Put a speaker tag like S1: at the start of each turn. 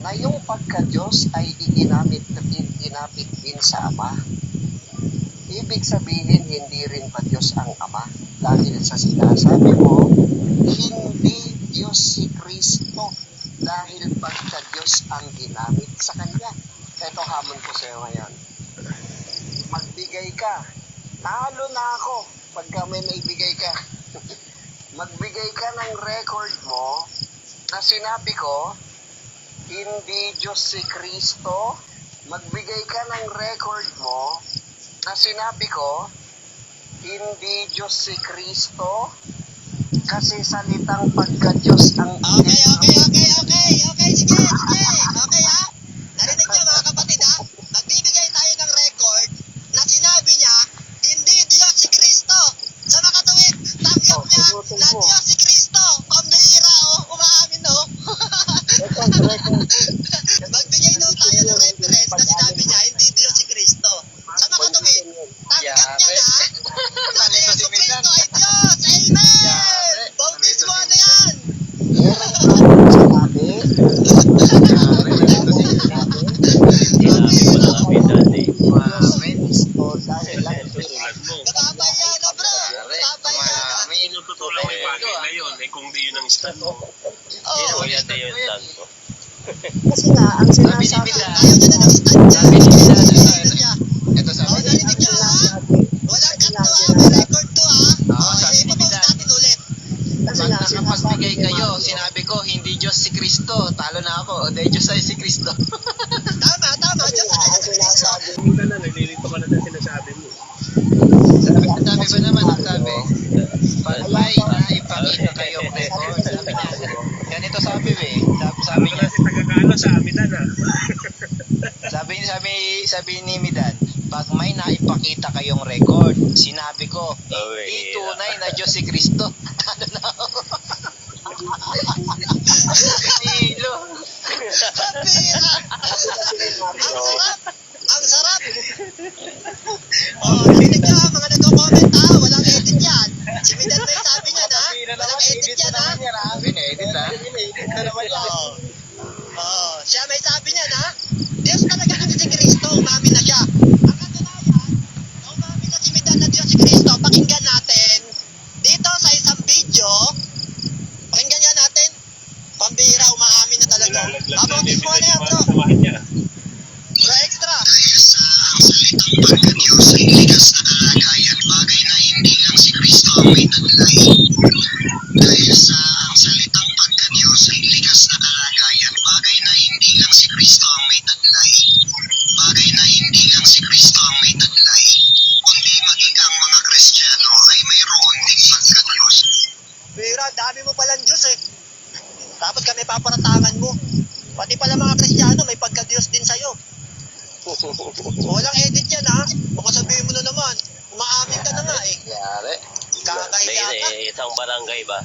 S1: na yung pagka-Diyos ay iginamit din sa Ama. Ibig sabihin, hindi rin ba Diyos ang Ama? Dahil sa sinasabi mo, hindi Diyos si Kristo dahil pagka-Diyos ang ginamit sa Kanya. Ito hamon ko sa iyo ngayon. Magbigay ka. Talo na ako pagka may naibigay ka. Magbigay ka ng record mo na sinabi ko, hindi Diyos si Kristo. Magbigay ka ng record mo na sinabi ko, hindi Diyos si Kristo. Kasi salitang pagka-Diyos ang...
S2: Okay. Sige. Okay, ha? Narinig niyo, mga kapatid, ha? Magbibigay tayo ng record na sinabi niya, hindi Diyos si Kristo. Sa makatuwid, tanggap niya na Diyos si Kristo. Pambihira, umaamin, Magbigay daw tayo ng reference na sinabi niya, hindi Diyos si Kristo. Sa makatuwid, tanggap niya na Yesu Kristo ay Diyos. Amen! Bautismo na yan! Napapaya na, bro! Napapaya na!
S3: May inututulang may bagay na yun, kung di yun ang stand mo.
S2: Oo.
S3: Yan na yung stand mo.
S1: Kasi nga, ang sinasabi...
S2: Ayaw niya na ng stand niya. Narinig niya.
S3: Ito sabi
S2: Oo, narinig niya, ha? Walang cut to, ha? May record to, ha? Ipapost natin ulit.
S1: Kasi
S4: Pag
S1: nga,
S4: nakapagbigay
S1: sinasabi
S4: kayo,
S1: ko,
S4: sinabi ko, hindi Diyos si Kristo. Talo na ako. O, dahil Diyos ay si Kristo.
S2: Tama. Diyos
S1: nga,
S2: na
S1: ang
S2: Kristo.
S1: sinasabi
S3: Hindi ka na, naglilito ka na ng sinasabi mo.
S4: Ang sabi ba naman, ang sabi, pag may naipakita kayong record, sabi niya, ganito sabi sabi
S3: Wala
S4: niya,
S3: si Tagakano sa Amidan, ha?
S4: sabi ni Midan, pag may naipakita kayong record, sinabi ko, hindi tunay na Diyos si Kristo. Talo na ako. Hilo.
S2: Pambira! Ang sarap! Narinig niyo, ha? Mga nagko-comment, ha? Walang edit yan. Si Midan may sabi niya, ha? Walang edit yan, ha?
S4: Pinedit, ha? Pinedit na naman yan.
S2: Siya may sabi niya, ha? Diyos talaga na si Kristo, umamin na siya. Ang katunayan, umamin na si Midan na Diyos si Kristo. Pakinggan natin dito sa isang video. Pakinggan niya natin. Pambira, umaamin na talaga. Pabutin mo na yan, bro.
S3: Samahan niya.
S2: Bro, extra.
S1: dahil sa ang salitang pagka-Diyos ay likas na kalagayan, bagay na hindi lang si Kristo ang may taglay. Dahil sa ang salitang pagka-Diyos ay likas na kalagayan, bagay na hindi lang si Kristo ang may taglay. Bagay na hindi lang si Kristo ang may taglay, kundi maging ang mga Kristiyano ay mayroon ding pagka-Diyos.
S2: Bira, dami mo palang Diyos, eh. Dapat kami paparatangan mo. Pati pala mga Kristiyano, may pagka-Diyos din sa'yo. Walang edit yan, ha? Baka sabihin mo na naman, umaamin ka na nga, eh.
S4: Yari.
S2: Kakahiya ka.
S3: Isang barangay ba?